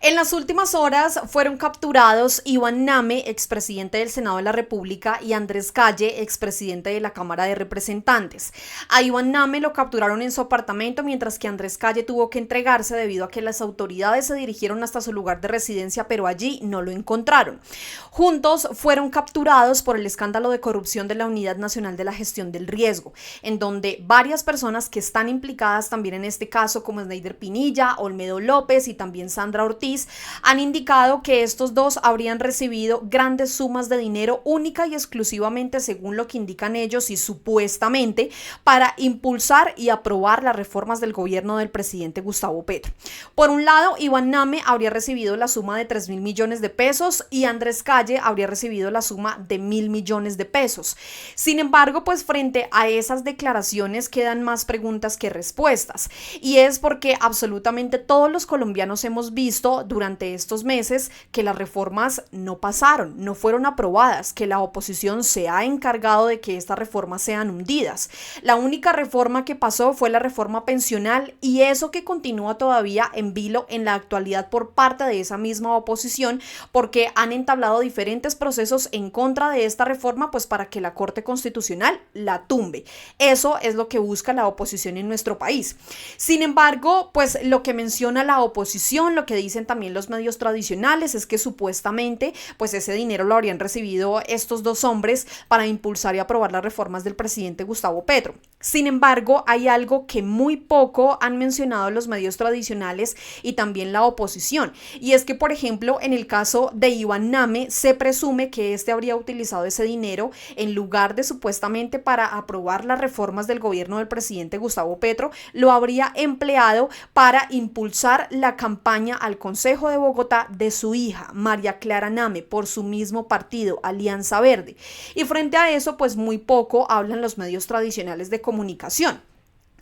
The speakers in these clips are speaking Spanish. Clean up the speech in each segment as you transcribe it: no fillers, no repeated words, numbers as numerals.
En las últimas horas fueron capturados Iván Name, expresidente del Senado de la República, y Andrés Calle, expresidente de la Cámara de Representantes. A Iván Name lo capturaron en su apartamento, mientras que Andrés Calle tuvo que entregarse debido a que las autoridades se dirigieron hasta su lugar de residencia, pero allí no lo encontraron. Juntos fueron capturados por el escándalo de corrupción de la Unidad Nacional de la Gestión del Riesgo, en donde varias personas que están implicadas también en este caso, como Sneider Pinilla, Olmedo López y también Sandra Ortiz, han indicado que estos dos habrían recibido grandes sumas de dinero única y exclusivamente, según lo que indican ellos y supuestamente, para impulsar y aprobar las reformas del gobierno del presidente Gustavo Petro. Por un lado, Iván Name habría recibido la suma de 3.000 millones de pesos y Andrés Calle habría recibido la suma de 1.000 millones de pesos. Sin embargo, pues frente a esas declaraciones quedan más preguntas que respuestas, y es porque absolutamente todos los colombianos hemos visto durante estos meses que las reformas no pasaron, no fueron aprobadas, que la oposición se ha encargado de que estas reformas sean hundidas. La única reforma que pasó fue la reforma pensional, y eso que continúa todavía en vilo en la actualidad por parte de esa misma oposición, porque han entablado diferentes procesos en contra de esta reforma, pues para que la Corte Constitucional la tumbe. Eso es lo que busca la oposición en nuestro país. Sin embargo, pues lo que menciona la oposición, lo que dicen también los medios tradicionales, es que supuestamente pues ese dinero lo habrían recibido estos dos hombres para impulsar y aprobar las reformas del presidente Gustavo Petro. Sin embargo, hay algo que muy poco han mencionado los medios tradicionales y también la oposición, y es que, por ejemplo, en el caso de Iván Name, se presume que este habría utilizado ese dinero en lugar de supuestamente para aprobar las reformas del gobierno del presidente Gustavo Petro, lo habría empleado para impulsar la campaña al Consejo de Bogotá de su hija, María Clara Name, por su mismo partido, Alianza Verde. Y frente a eso, pues muy poco hablan los medios tradicionales de comunicación.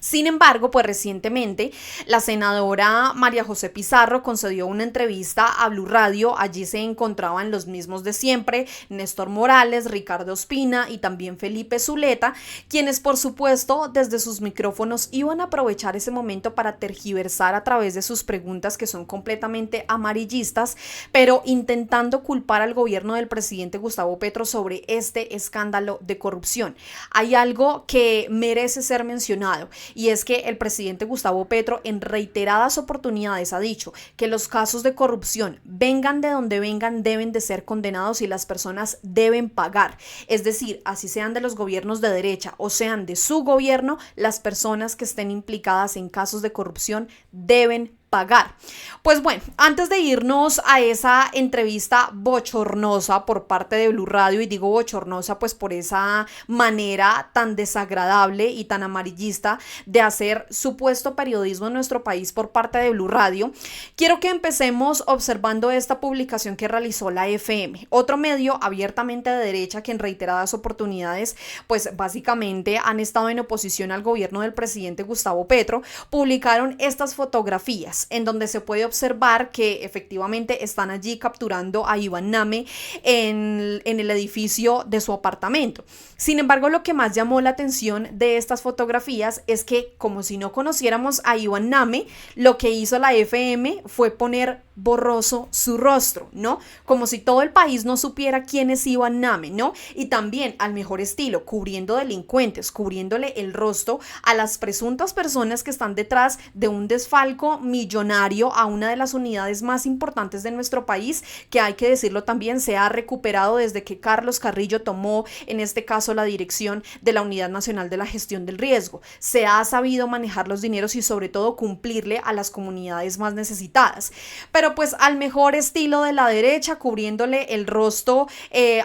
Sin embargo, pues recientemente la senadora María José Pizarro concedió una entrevista a Blue Radio. Allí se encontraban los mismos de siempre, Néstor Morales, Ricardo Ospina y también Felipe Zuleta, quienes por supuesto desde sus micrófonos iban a aprovechar ese momento para tergiversar a través de sus preguntas, que son completamente amarillistas, pero intentando culpar al gobierno del presidente Gustavo Petro sobre este escándalo de corrupción. Hay algo que merece ser mencionado, y es que el presidente Gustavo Petro en reiteradas oportunidades ha dicho que los casos de corrupción, vengan de donde vengan, deben de ser condenados y las personas deben pagar. Es decir, así sean de los gobiernos de derecha o sean de su gobierno, las personas que estén implicadas en casos de corrupción deben pagar. Pues bueno, antes de irnos a esa entrevista bochornosa por parte de Blue Radio, y digo bochornosa pues por esa manera tan desagradable y tan amarillista de hacer supuesto periodismo en nuestro país por parte de Blue Radio, quiero que empecemos observando esta publicación que realizó la FM, otro medio abiertamente de derecha que en reiteradas oportunidades pues básicamente han estado en oposición al gobierno del presidente Gustavo Petro. Publicaron estas fotografías en donde se puede observar que efectivamente están allí capturando a Iván Name en el edificio de su apartamento. Sin embargo, lo que más llamó la atención de estas fotografías es que, como si no conociéramos a Iván Name, lo que hizo la FM fue poner borroso su rostro, ¿no? Como si todo el país no supiera quién es Iván Name, ¿no? Y también, al mejor estilo, cubriendo delincuentes, cubriéndole el rostro a las presuntas personas que están detrás de un desfalco millonario a una de las unidades más importantes de nuestro país, que hay que decirlo también, se ha recuperado desde que Carlos Carrillo tomó, en este caso, la dirección de la Unidad Nacional de la Gestión del Riesgo. Se ha sabido manejar los dineros y sobre todo cumplirle a las comunidades más necesitadas. Pero pues al mejor estilo de la derecha, cubriéndole el rostro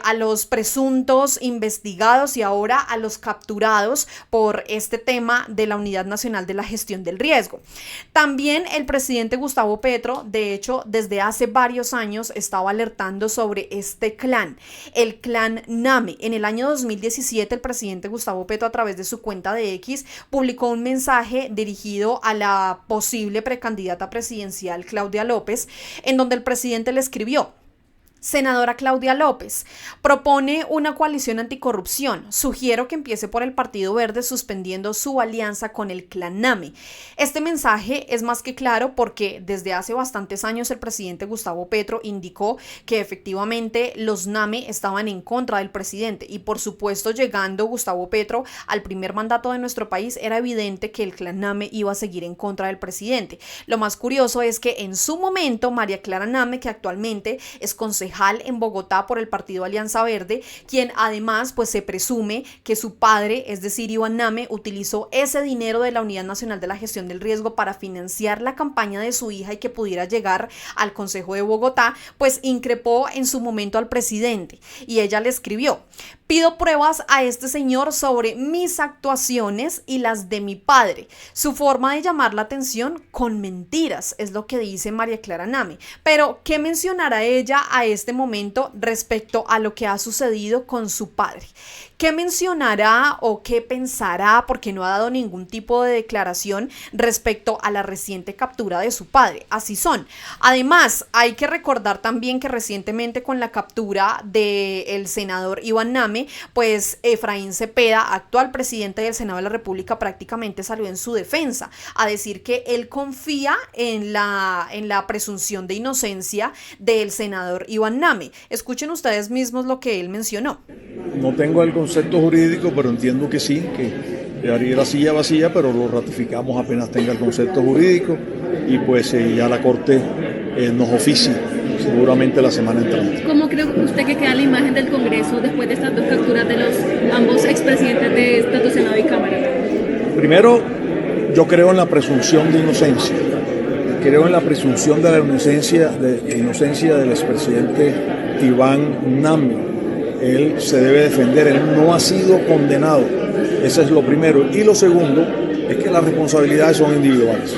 a los presuntos investigados y ahora a los capturados por este tema de la Unidad Nacional de la Gestión del Riesgo. También el presidente Gustavo Petro, de hecho, desde hace varios años estaba alertando sobre este clan, el clan Name. En el año 2017, el presidente Gustavo Petro, a través de su cuenta de X, publicó un mensaje dirigido a la posible precandidata presidencial Claudia López, en donde el presidente le escribió: Senadora Claudia López propone una coalición anticorrupción. Sugiero que empiece por el Partido Verde suspendiendo su alianza con el Clan Name. Este mensaje es más que claro porque desde hace bastantes años el presidente Gustavo Petro indicó que efectivamente los Name estaban en contra del presidente y por supuesto llegando Gustavo Petro al primer mandato de nuestro país era evidente que el Clan Name iba a seguir en contra del presidente. Lo más curioso es que en su momento María Clara Name, que actualmente es concejal en Bogotá por el partido Alianza Verde, quien además pues se presume que su padre, es decir, Iván Name, utilizó ese dinero de la Unidad Nacional de la Gestión del Riesgo para financiar la campaña de su hija y que pudiera llegar al Consejo de Bogotá, pues increpó en su momento al presidente y ella le escribió: pido pruebas a este señor sobre mis actuaciones y las de mi padre. Su forma de llamar la atención con mentiras, es lo que dice María Clara Name. Pero, ¿qué mencionará ella a este momento respecto a lo que ha sucedido con su padre? ¿Qué mencionará o qué pensará, porque no ha dado ningún tipo de declaración respecto a la reciente captura de su padre? Así son. Además, hay que recordar también que recientemente con la captura del senador Iván Name, pues Efraín Cepeda, actual presidente del Senado de la República, prácticamente salió en su defensa a decir que él confía en la presunción de inocencia del senador Iván Name. Escuchen ustedes mismos lo que él mencionó. No tengo el concepto jurídico, pero entiendo que sí, que quedaría la silla vacía, pero lo ratificamos apenas tenga el concepto jurídico y pues ya la Corte nos oficie seguramente la semana entrante. ¿Cómo cree usted que queda la imagen del Congreso después de estas dos capturas de los ambos expresidentes de tanto Senado y Cámara? Primero, yo creo en la presunción de inocencia. Creo en la presunción de la inocencia del expresidente Iván Name. Él se debe defender, él no ha sido condenado. Eso es lo primero. Y lo segundo es que las responsabilidades son individuales.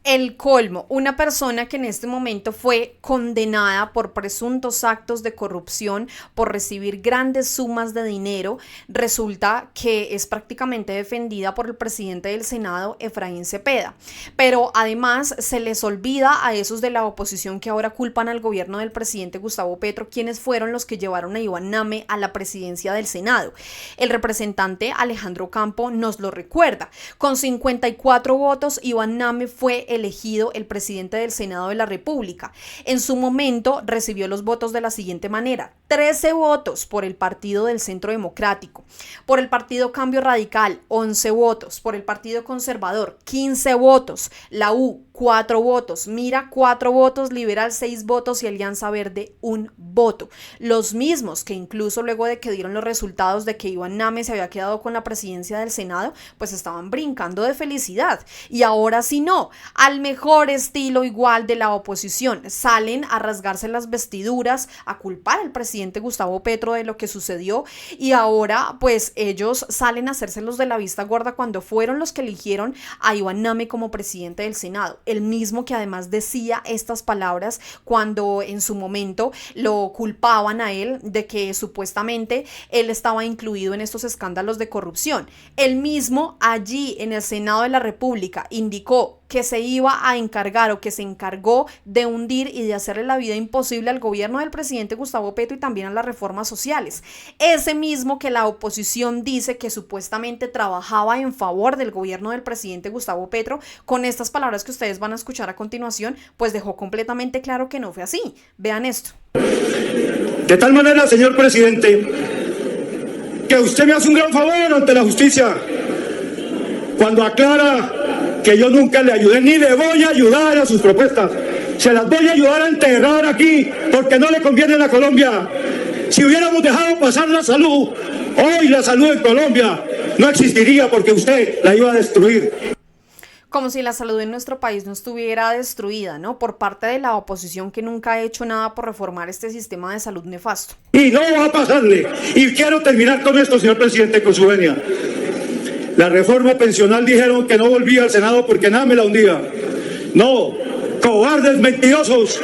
El colmo, una persona que en este momento fue condenada por presuntos actos de corrupción, por recibir grandes sumas de dinero, resulta que es prácticamente defendida por el presidente del Senado, Efraín Cepeda. Pero además se les olvida a esos de la oposición que ahora culpan al gobierno del presidente Gustavo Petro, quienes fueron los que llevaron a Iván Name a la presidencia del Senado. El representante Alejandro Campo nos lo recuerda. Con 54 votos, Iván Name fue elegido el presidente del Senado de la República. En su momento recibió los votos de la siguiente manera: 13 votos por el Partido del Centro Democrático, por el Partido Cambio Radical 11 votos, por el Partido Conservador 15 votos, la U 4 votos, Mira 4 votos, Liberal 6 votos y Alianza Verde 1 voto. Los mismos que incluso luego de que dieron los resultados de que Iván Name se había quedado con la presidencia del Senado, pues estaban brincando de felicidad. Y ahora sí no, al mejor estilo igual de la oposición, salen a rasgarse las vestiduras, a culpar al presidente Gustavo Petro de lo que sucedió y ahora pues ellos salen a hacérselos de la vista gorda cuando fueron los que eligieron a Iván Name como presidente del Senado. El mismo que además decía estas palabras cuando en su momento lo culpaban a él de que supuestamente él estaba incluido en estos escándalos de corrupción. El mismo allí en el Senado de la República indicó que se iba a encargar o que se encargó de hundir y de hacerle la vida imposible al gobierno del presidente Gustavo Petro y también a las reformas sociales. Ese mismo que la oposición dice que supuestamente trabajaba en favor del gobierno del presidente Gustavo Petro, con estas palabras que ustedes van a escuchar a continuación, pues dejó completamente claro que no fue así. Vean esto. De tal manera, señor presidente, que usted me hace un gran favor ante la justicia cuando aclara que yo nunca le ayudé ni le voy a ayudar a sus propuestas. Se las voy a ayudar a enterrar aquí porque no le conviene a la Colombia. Si hubiéramos dejado pasar la salud, hoy la salud en Colombia no existiría porque usted la iba a destruir. Como si la salud en nuestro país no estuviera destruida, ¿no? Por parte de la oposición que nunca ha hecho nada por reformar este sistema de salud nefasto. Y no va a pasarle. Y quiero terminar con esto, señor presidente, con su venia. La reforma pensional dijeron que no volvía al Senado porque nada me la hundía. No, cobardes, mentirosos.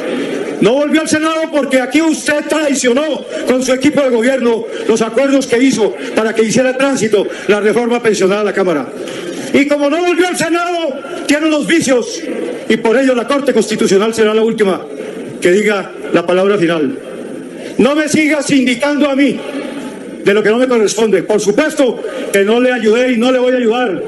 No volvió al Senado porque aquí usted traicionó con su equipo de gobierno los acuerdos que hizo para que hiciera tránsito la reforma pensional a la Cámara. Y como no volvió al Senado, tiene unos vicios y por ello la Corte Constitucional será la última que diga la palabra final. No me sigas indicando a mí de lo que no me corresponde. Por supuesto que no le ayudé y no le voy a ayudar.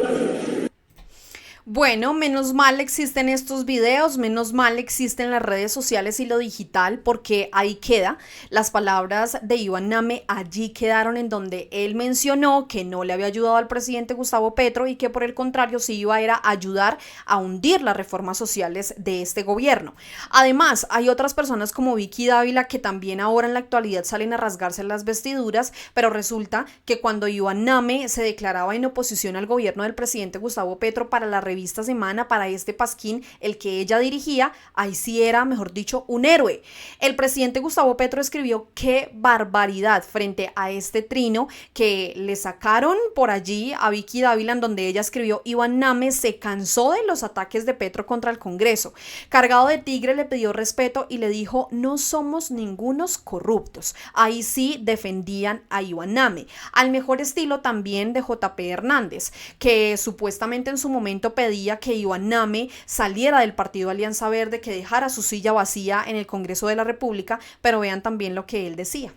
Bueno, menos mal existen estos videos, menos mal existen las redes sociales y lo digital, porque ahí queda. Las palabras de Iván Name allí quedaron, en donde él mencionó que no le había ayudado al presidente Gustavo Petro y que por el contrario sí iba a ayudar a hundir las reformas sociales de este gobierno. Además, hay otras personas como Vicky Dávila que también ahora en la actualidad salen a rasgarse las vestiduras, pero resulta que cuando Iván Name se declaraba en oposición al gobierno del presidente Gustavo Petro para la revista Semana, para este pasquín, el que ella dirigía, ahí sí era, mejor dicho, un héroe. El presidente Gustavo Petro escribió: qué barbaridad, frente a este trino que le sacaron por allí a Vicky Dávila, en donde ella escribió: Iván Name se cansó de los ataques de Petro contra el Congreso. Cargado de tigre le pidió respeto y le dijo: no somos ningunos corruptos. Ahí sí defendían a Iván Name. Al mejor estilo también de JP Hernández, que supuestamente en su momento pedía que Iván Name saliera del partido Alianza Verde, que dejara su silla vacía en el Congreso de la República, pero vean también lo que él decía.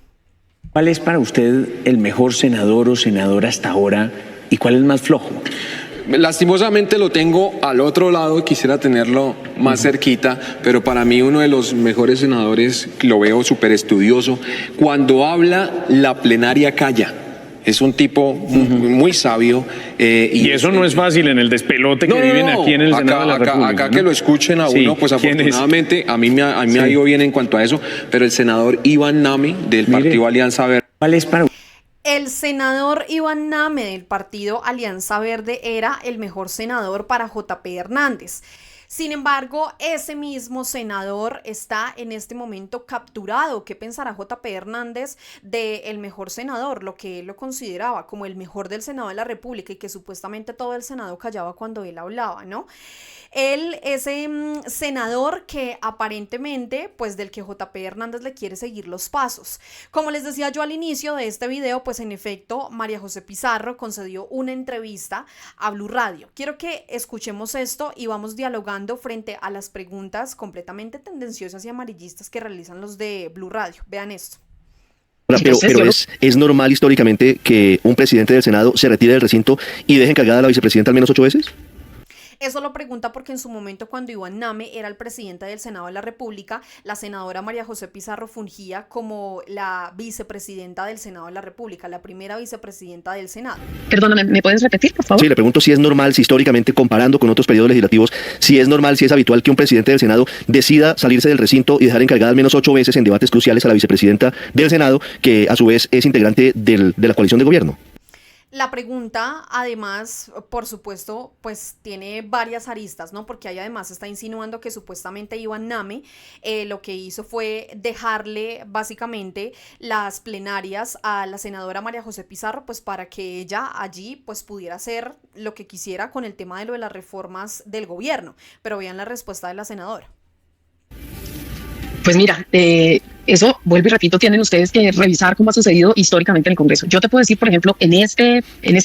¿Cuál es para usted el mejor senador o senadora hasta ahora y cuál es más flojo? Lastimosamente lo tengo al otro lado, quisiera tenerlo más cerquita, pero para mí uno de los mejores senadores, lo veo súper estudioso, cuando habla la plenaria calla. Es un tipo muy sabio. Y eso no es fácil en el despelote que viven aquí en el Senado de la República. Acá que lo escuchen a uno, pues afortunadamente a mí me ha ido bien en cuanto a eso, pero el senador Iván Name del Partido Alianza Verde. ¿Cuál es para El senador Iván Name del partido Alianza Verde era el mejor senador para JP Hernández. Sin embargo, ese mismo senador está en este momento capturado. ¿Qué pensará JP Hernández del mejor senador? Lo que él lo consideraba como el mejor del Senado de la República y que supuestamente todo el Senado callaba cuando él hablaba, ¿no? Él, ese senador que aparentemente, pues del que JP Hernández le quiere seguir los pasos. Como les decía yo al inicio de este video, pues en efecto, María José Pizarro concedió una entrevista a Blue Radio. Quiero que escuchemos esto y vamos dialogando frente a las preguntas completamente tendenciosas y amarillistas que realizan los de Blue Radio. Vean esto. Pero es normal históricamente que un presidente del Senado se retire del recinto y deje encargada a la vicepresidenta al menos 8 veces. Eso lo pregunta porque en su momento, cuando Iván Name era el presidente del Senado de la República, la senadora María José Pizarro fungía como la vicepresidenta del Senado de la República, la primera vicepresidenta del Senado. Perdóname, ¿me puedes repetir, por favor? Sí, le pregunto si es normal, si históricamente, comparando con otros periodos legislativos, si es normal, si es habitual que un presidente del Senado decida salirse del recinto y dejar encargada al menos 8 veces en debates cruciales a la vicepresidenta del Senado, que a su vez es integrante de la coalición de gobierno. La pregunta, además, por supuesto, pues tiene varias aristas, ¿no? Porque ahí además está insinuando que supuestamente Iván Name lo que hizo fue dejarle básicamente las plenarias a la senadora María José Pizarro, pues para que ella allí pues pudiera hacer lo que quisiera con el tema de lo de las reformas del gobierno. Pero vean la respuesta de la senadora. Pues mira, eso, vuelvo y repito, tienen ustedes que revisar cómo ha sucedido históricamente en el Congreso. Yo te puedo decir, por ejemplo, en este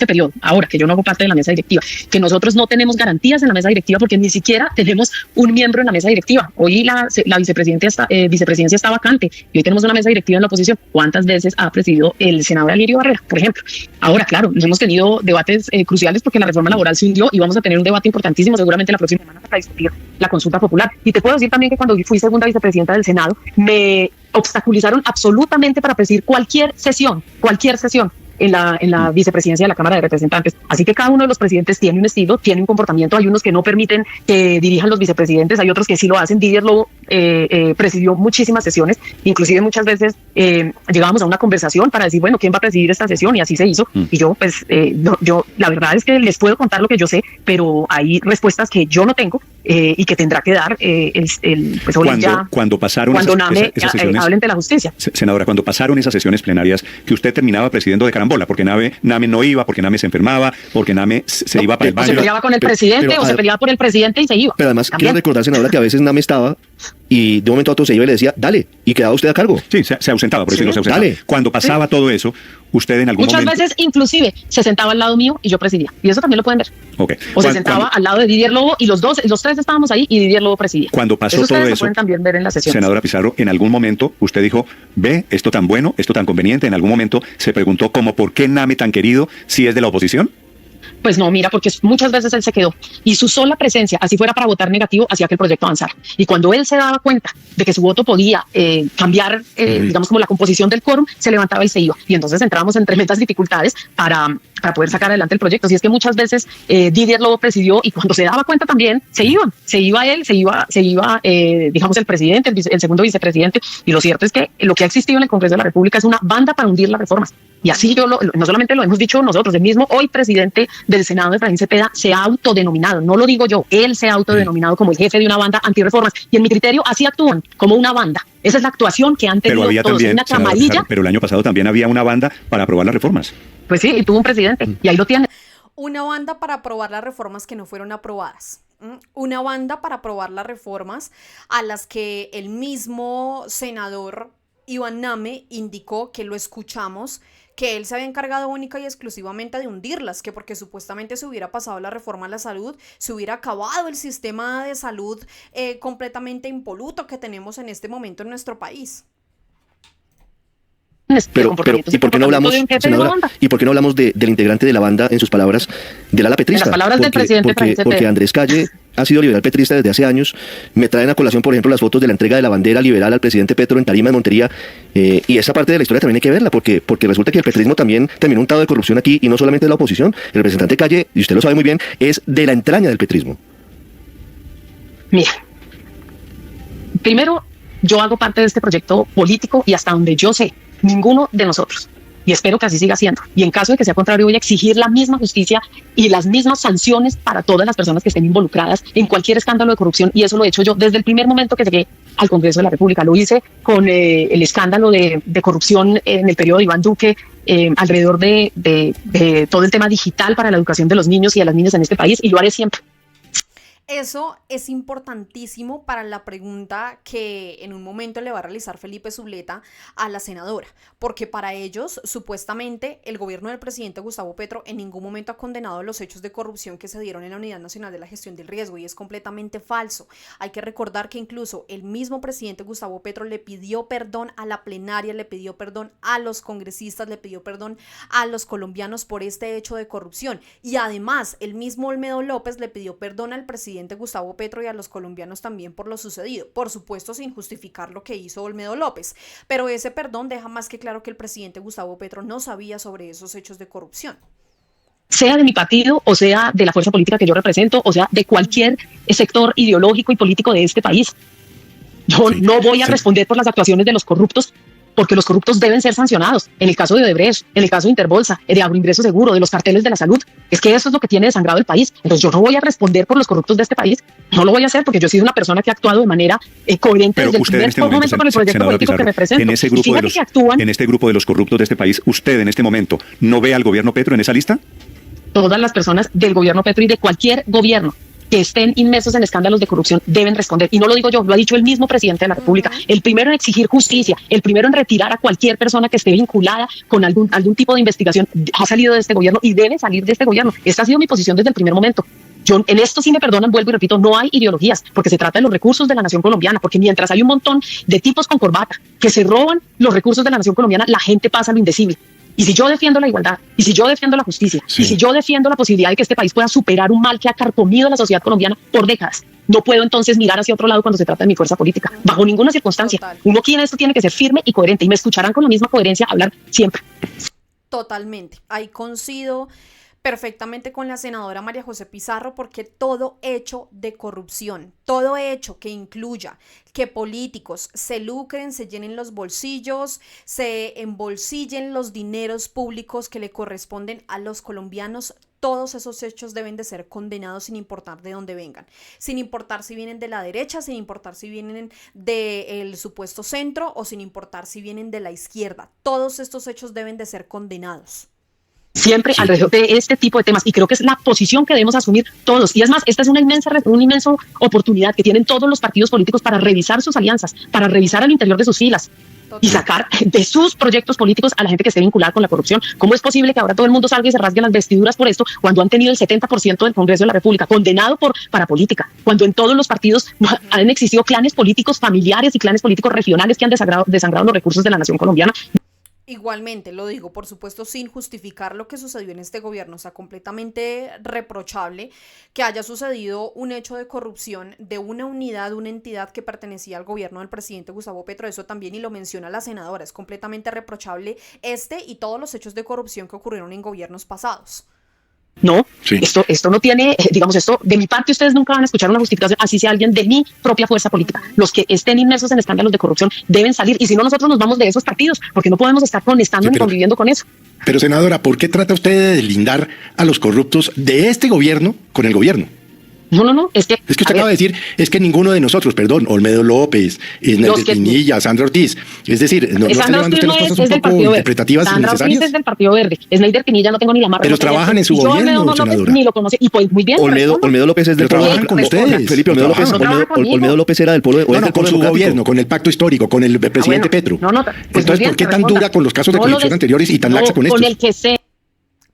periodo, ahora que yo no hago parte de la mesa directiva, que nosotros no tenemos garantías en la mesa directiva porque ni siquiera tenemos un miembro en la mesa directiva. Hoy la vicepresidencia está vacante y hoy tenemos una mesa directiva en la oposición. ¿Cuántas veces ha presidido el senador Alirio Barrera, por ejemplo? Ahora, claro, hemos tenido debates cruciales porque la reforma laboral se hundió y vamos a tener un debate importantísimo seguramente la próxima semana para discutir la consulta popular. Y te puedo decir también que cuando fui segunda vicepresidenta del Senado, me obstaculizaron absolutamente para presidir cualquier sesión en la vicepresidencia de la Cámara de Representantes. Así que cada uno de los presidentes tiene un estilo, tiene un comportamiento. Hay unos que no permiten que dirijan los vicepresidentes, hay otros que sí lo hacen. Didier Lobo presidió muchísimas sesiones, inclusive muchas veces llegábamos a una conversación para decir, bueno, ¿quién va a presidir esta sesión? Y así se hizo. Y yo, pues, yo la verdad es que les puedo contar lo que yo sé, pero hay respuestas que yo no tengo y que tendrá que dar pues cuando pasaron esas sesiones, hablen de la justicia. Senadora, cuando pasaron esas sesiones plenarias que usted terminaba presidiendo de carambola, porque Name no iba, porque Name se enfermaba, porque Name se iba para el baño. Se peleaba con el presidente o se peleaba por el presidente y se iba. Pero además, quiero recordar, senadora, que a veces Name estaba y de un momento a otro se iba y le decía, dale, y quedaba usted a cargo. Sí, se ausentaba, por decirlo, se ausentaba. Dale. Cuando pasaba todo eso, usted en algún Muchas momento... veces, inclusive, se sentaba al lado mío y yo presidía. Y eso también lo pueden ver. Okay. O se sentaba al lado de Didier Lobo y los tres estábamos ahí y Didier Lobo presidía. Cuando pasó eso todo ustedes eso, lo pueden también ver en la sesión. Senadora Pizarro, en algún momento usted dijo, ve, esto tan bueno, esto tan conveniente, en algún momento se preguntó como, ¿por qué Name tan querido si es de la oposición? Pues no, mira, porque muchas veces él se quedó y su sola presencia, así fuera para votar negativo, hacía que el proyecto avanzara. Y cuando él se daba cuenta de que su voto podía cambiar, digamos, como la composición del quórum, se levantaba y se iba. Y entonces entrábamos en tremendas dificultades para poder sacar adelante el proyecto. Así es que muchas veces Didier Lobo presidió y cuando se daba cuenta también se iba él, se iba digamos, el presidente, el segundo vicepresidente. Y lo cierto es que lo que ha existido en el Congreso de la República es una banda para hundir las reformas. Y así no solamente lo hemos dicho nosotros, el mismo hoy presidente del Senado, Efraín Cepeda, se ha autodenominado, no lo digo yo, él se ha autodenominado como el jefe de una banda antirreformas. Y en mi criterio así actúan, como una banda. Esa es la actuación que han tenido pero había todos, también, una camarilla. pero el año pasado también había una banda para aprobar las reformas. Pues sí, y tuvo un presidente, y ahí lo tiene. Una banda para aprobar las reformas que no fueron aprobadas. Una banda para aprobar las reformas a las que el mismo senador Iván Name indicó, que lo escuchamos, que él se había encargado única y exclusivamente de hundirlas, que porque supuestamente se hubiera pasado la reforma a la salud, se hubiera acabado el sistema de salud completamente impoluto que tenemos en este momento en nuestro país. Pero ¿y por qué no hablamos, senadora, ¿y por qué no hablamos del integrante de la banda, en sus palabras, del ala petrista? En las palabras del presidente porque Andrés Calle ha sido liberal petrista desde hace años. Me traen a colación, por ejemplo, las fotos de la entrega de la bandera liberal al presidente Petro en Tarima de Montería, y esa parte de la historia también hay que verla, porque resulta que el petrismo también terminó untado de corrupción aquí, y no solamente de la oposición. El representante Calle, y usted lo sabe muy bien, es de la entraña del petrismo. Mira, primero, yo hago parte de este proyecto político y hasta donde yo sé, ninguno de nosotros, y espero que así siga siendo, y en caso de que sea contrario voy a exigir la misma justicia y las mismas sanciones para todas las personas que estén involucradas en cualquier escándalo de corrupción, y eso lo he hecho yo desde el primer momento que llegué al Congreso de la República. Lo hice con el escándalo de corrupción en el periodo de Iván Duque, alrededor de todo el tema digital para la educación de los niños y de las niñas en este país, y lo haré siempre. Eso es importantísimo para la pregunta que en un momento le va a realizar Felipe Zuleta a la senadora, porque para ellos, supuestamente, el gobierno del presidente Gustavo Petro en ningún momento ha condenado los hechos de corrupción que se dieron en la Unidad Nacional de la Gestión del Riesgo, y es completamente falso. Hay que recordar que incluso el mismo presidente Gustavo Petro le pidió perdón a la plenaria, le pidió perdón a los congresistas, le pidió perdón a los colombianos por este hecho de corrupción, y además el mismo Olmedo López le pidió perdón al presidente Gustavo Petro y a los colombianos también por lo sucedido, por supuesto sin justificar lo que hizo Olmedo López, pero ese perdón deja más que claro que el presidente Gustavo Petro no sabía sobre esos hechos de corrupción. Sea de mi partido, o sea de la fuerza política que yo represento, o sea de cualquier sector ideológico y político de este país. Yo no voy a responder por las actuaciones de los corruptos, porque los corruptos deben ser sancionados. En el caso de Odebrecht, en el caso de Interbolsa, de Agroingreso Seguro, de los carteles de la salud, es que eso es lo que tiene desangrado el país. Entonces yo no voy a responder por los corruptos de este país, no lo voy a hacer porque yo he sido una persona que ha actuado de manera coherente Pero desde el usted primer momento con el proyecto político Pizarro, que represento. en este grupo de los corruptos de este país, ¿usted en este momento no ve al gobierno Petro en esa lista? Todas las personas del gobierno Petro y de cualquier gobierno que estén inmersos en escándalos de corrupción deben responder. Y no lo digo yo, lo ha dicho el mismo presidente de la República. El primero en exigir justicia, el primero en retirar a cualquier persona que esté vinculada con algún tipo de investigación, ha salido de este gobierno y debe salir de este gobierno. Esta ha sido mi posición desde el primer momento. Yo, en esto, si me perdonan, vuelvo y repito, no hay ideologías, porque se trata de los recursos de la nación colombiana, porque mientras hay un montón de tipos con corbata que se roban los recursos de la nación colombiana, la gente pasa lo indecible. Y si yo defiendo la igualdad, y si yo defiendo la justicia, y si yo defiendo la posibilidad de que este país pueda superar un mal que ha carcomido a la sociedad colombiana por décadas, no puedo entonces mirar hacia otro lado cuando se trata de mi fuerza política, bajo ninguna circunstancia. Total. Uno aquí en esto tiene que ser firme y coherente, y me escucharán con la misma coherencia hablar siempre. Totalmente, ahí coincido perfectamente con la senadora María José Pizarro, porque todo hecho de corrupción, todo hecho que incluya que políticos se lucren, se llenen los bolsillos, se embolsillen los dineros públicos que le corresponden a los colombianos, todos esos hechos deben de ser condenados sin importar de dónde vengan, sin importar si vienen de la derecha, sin importar si vienen del supuesto centro o sin importar si vienen de la izquierda. Todos estos hechos deben de ser condenados. siempre alrededor de este tipo de temas, y creo que es la posición que debemos asumir todos. Y es más, esta es una inmensa oportunidad que tienen todos los partidos políticos para revisar sus alianzas, para revisar al interior de sus filas y sacar de sus proyectos políticos a la gente que esté vinculada con la corrupción. ¿Cómo es posible que ahora todo el mundo salga y se rasgue las vestiduras por esto cuando han tenido el 70% del Congreso de la República condenado por parapolítica? Cuando en todos los partidos han existido clanes políticos familiares y clanes políticos regionales que han desangrado los recursos de la nación colombiana. Igualmente, lo digo, por supuesto, sin justificar lo que sucedió en este gobierno. O sea, completamente reprochable que haya sucedido un hecho de corrupción de una unidad, una entidad que pertenecía al gobierno del presidente Gustavo Petro. Eso también, y lo menciona la senadora, es completamente reprochable y todos los hechos de corrupción que ocurrieron en gobiernos pasados. No, sí. Esto no tiene, digamos, esto de mi parte ustedes nunca van a escuchar una justificación, así sea alguien de mi propia fuerza política. Los que estén inmersos en escándalos de corrupción deben salir, y si no, nosotros nos vamos de esos partidos, porque no podemos estar conectando ni conviviendo con eso. Pero senadora, ¿por qué trata usted de deslindar a los corruptos de este gobierno con el gobierno? No, es que usted acaba de decir, es que ninguno de nosotros, perdón, Olmedo López, Pinilla, Sandra Ortiz, es decir, no están llevando usted las cosas un poco interpretativas y Sandra innecesarias. Ortiz es del Partido Verde, Snyder Pinilla no tengo ni la más. Pero trabajan en su gobierno, senadora. Ni lo conoce, y pues muy bien. Olmedo López es del Polo. Trabajan con ustedes. Felipe, Olmedo López era del Polo. Con su gobierno, con el pacto histórico, con el presidente Petro. Entonces, ¿por qué tan dura con los casos de corrupción anteriores y tan laxa con estos? Con el que sé.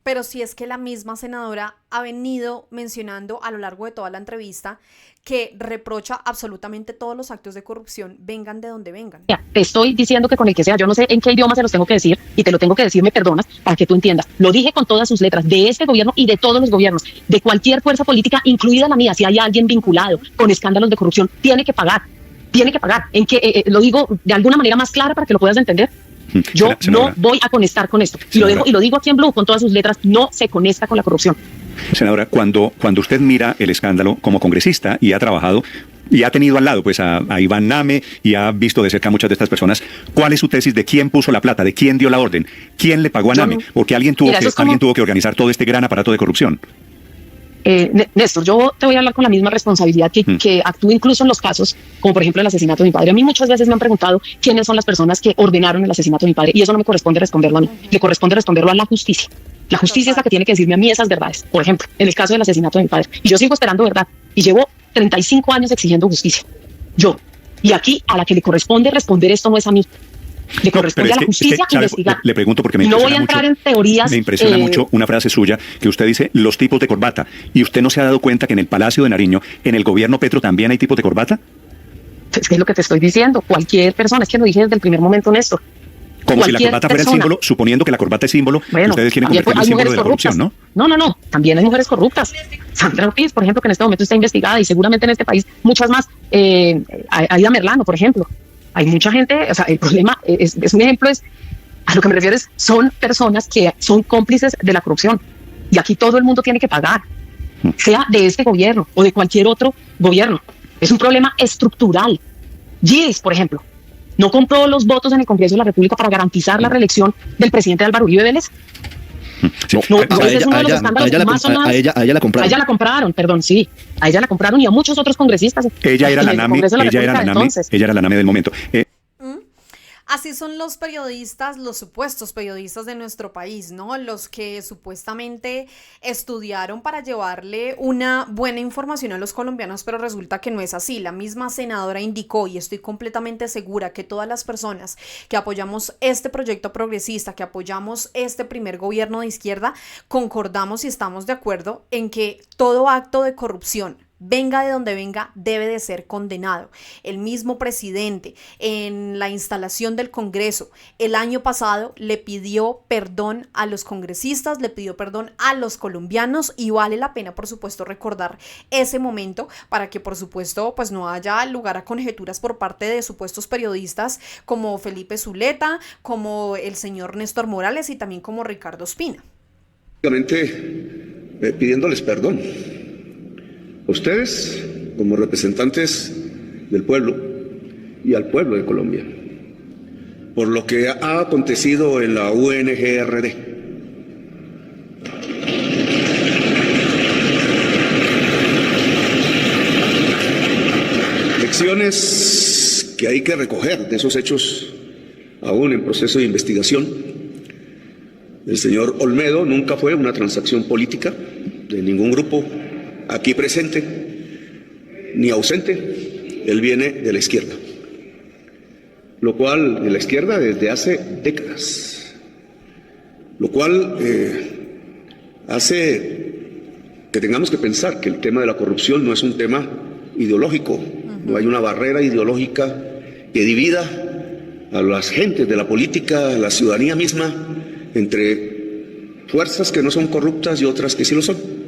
Pero si es que la misma senadora ha venido mencionando a lo largo de toda la entrevista que reprocha absolutamente todos los actos de corrupción, vengan de donde vengan. Ya, te estoy diciendo que con el que sea, yo no sé en qué idioma se los tengo que decir, y te lo tengo que decir, me perdonas, para que tú entiendas. Lo dije con todas sus letras, de este gobierno y de todos los gobiernos, de cualquier fuerza política, incluida la mía. Si hay alguien vinculado con escándalos de corrupción, tiene que pagar. En que lo digo de alguna manera más clara para que lo puedas entender. Yo no voy a conectar con esto. Y lo digo aquí en Blue con todas sus letras, no se conecta con la corrupción. Senadora, cuando usted mira el escándalo como congresista y ha trabajado y ha tenido al lado pues a Iván Name y ha visto de cerca a muchas de estas personas, ¿cuál es su tesis de quién puso la plata, de quién dio la orden, quién le pagó a Name? Porque alguien tuvo que organizar todo este gran aparato de corrupción. Néstor, yo te voy a hablar con la misma responsabilidad que actúo incluso en los casos, como por ejemplo el asesinato de mi padre. A mí muchas veces me han preguntado quiénes son las personas que ordenaron el asesinato de mi padre, y eso no me corresponde responderlo a mí, le corresponde responderlo a la justicia. La justicia es la que tiene que decirme a mí esas verdades. Por ejemplo, en el caso del asesinato de mi padre, y yo sigo esperando verdad, y llevo 35 años exigiendo justicia. Y aquí a la que le corresponde responder esto no es a mí. Le corresponde a la justicia investigar. Le pregunto porque no voy a entrar en teorías. Me impresiona mucho una frase suya que usted dice, los tipos de corbata. ¿Y usted no se ha dado cuenta que en el Palacio de Nariño, en el gobierno Petro, también hay tipos de corbata? Es que es lo que te estoy diciendo. Cualquier persona, es que lo dije desde el primer momento, Néstor. Como si la corbata fuera el símbolo, suponiendo que la corbata es símbolo, ustedes quieren convertirlo en símbolo de la corrupción, ¿no? No. También hay mujeres corruptas. Sandra Ortiz, por ejemplo, que en este momento está investigada, y seguramente en este país muchas más. Aida Merlano, por ejemplo. Hay mucha gente, o sea, el problema es un ejemplo, a lo que me refiero son personas que son cómplices de la corrupción, y aquí todo el mundo tiene que pagar, sea de este gobierno o de cualquier otro gobierno. Es un problema estructural. Giris, por ejemplo, no compró los votos en el Congreso de la República para garantizar la reelección del presidente Álvaro Uribe Vélez. A ella la compraron. A ella la compraron, perdón, sí. A ella la compraron, y a muchos otros congresistas. Ella era la Name del momento. Así son los periodistas, los supuestos periodistas de nuestro país, ¿no? Los que supuestamente estudiaron para llevarle una buena información a los colombianos, pero resulta que no es así. La misma senadora indicó, y estoy completamente segura, que todas las personas que apoyamos este proyecto progresista, que apoyamos este primer gobierno de izquierda, concordamos y estamos de acuerdo en que todo acto de corrupción, venga de donde venga, debe de ser condenado. El mismo presidente, en la instalación del Congreso, el año pasado le pidió perdón a los congresistas, le pidió perdón a los colombianos, y vale la pena, por supuesto, recordar ese momento para que, por supuesto, pues no haya lugar a conjeturas por parte de supuestos periodistas como Felipe Zuleta, como el señor Néstor Morales y también como Ricardo Ospina. Pidiéndoles perdón a ustedes como representantes del pueblo y al pueblo de Colombia por lo que ha acontecido en la UNGRD. Lecciones que hay que recoger de esos hechos aún en proceso de investigación el señor Olmedo nunca fue una transacción política de ningún grupo aquí presente ni ausente. Él viene de la izquierda, lo cual, de la izquierda desde hace décadas, lo cual hace que tengamos que pensar que el tema de la corrupción no es un tema ideológico, no hay una barrera ideológica que divida a las gentes de la política, a la ciudadanía misma, entre fuerzas que no son corruptas y otras que sí lo son.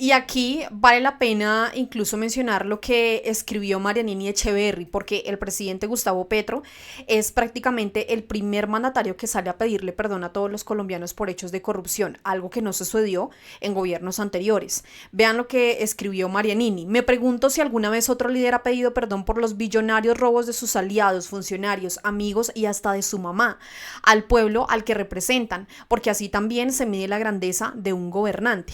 Y aquí vale la pena incluso mencionar lo que escribió Marianini Echeverry, porque el presidente Gustavo Petro es prácticamente el primer mandatario que sale a pedirle perdón a todos los colombianos por hechos de corrupción, algo que no sucedió en gobiernos anteriores. Vean lo que escribió Marianini. Me pregunto si alguna vez otro líder ha pedido perdón por los billonarios robos de sus aliados, funcionarios, amigos y hasta de su mamá, al pueblo al que representan, porque así también se mide la grandeza de un gobernante.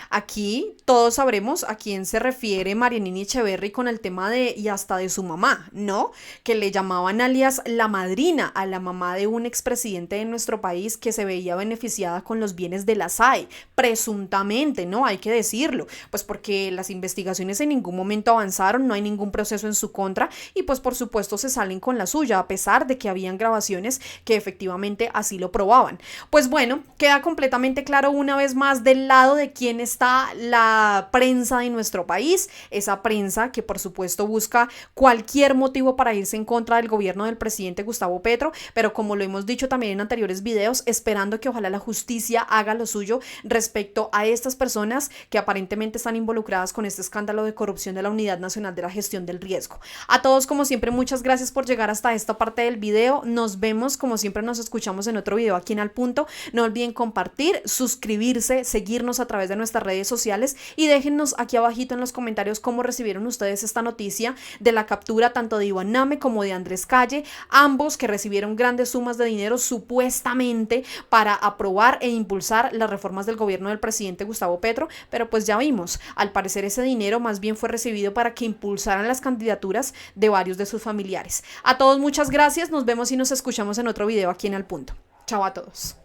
Aquí todos sabremos a quién se refiere Marianini Echeverry con el tema de y hasta de su mamá, ¿no? Que le llamaban alias la madrina a la mamá de un expresidente de nuestro país que se veía beneficiada con los bienes de la SAE, presuntamente, ¿no? Hay que decirlo, pues porque las investigaciones en ningún momento avanzaron, no hay ningún proceso en su contra y pues por supuesto se salen con la suya, a pesar de que habían grabaciones que efectivamente así lo probaban. Pues bueno, queda completamente claro una vez más del lado de quién está la prensa de nuestro país, esa prensa que por supuesto busca cualquier motivo para irse en contra del gobierno del presidente Gustavo Petro, pero como lo hemos dicho también en anteriores videos, esperando que ojalá la justicia haga lo suyo respecto a estas personas que aparentemente están involucradas con este escándalo de corrupción de la Unidad Nacional de la Gestión del Riesgo. A todos, como siempre, muchas gracias por llegar hasta esta parte del video. Nos vemos, como siempre, nos escuchamos en otro video aquí en Al Punto. No olviden compartir, suscribirse, seguirnos a través de nuestras redes sociales y déjennos aquí abajito en los comentarios cómo recibieron ustedes esta noticia de la captura tanto de Iván Name como de Andrés Calle, ambos que recibieron grandes sumas de dinero supuestamente para aprobar e impulsar las reformas del gobierno del presidente Gustavo Petro, pero pues ya vimos, al parecer ese dinero más bien fue recibido para que impulsaran las candidaturas de varios de sus familiares. A todos muchas gracias, nos vemos y nos escuchamos en otro video aquí en Al Punto. Chao a todos.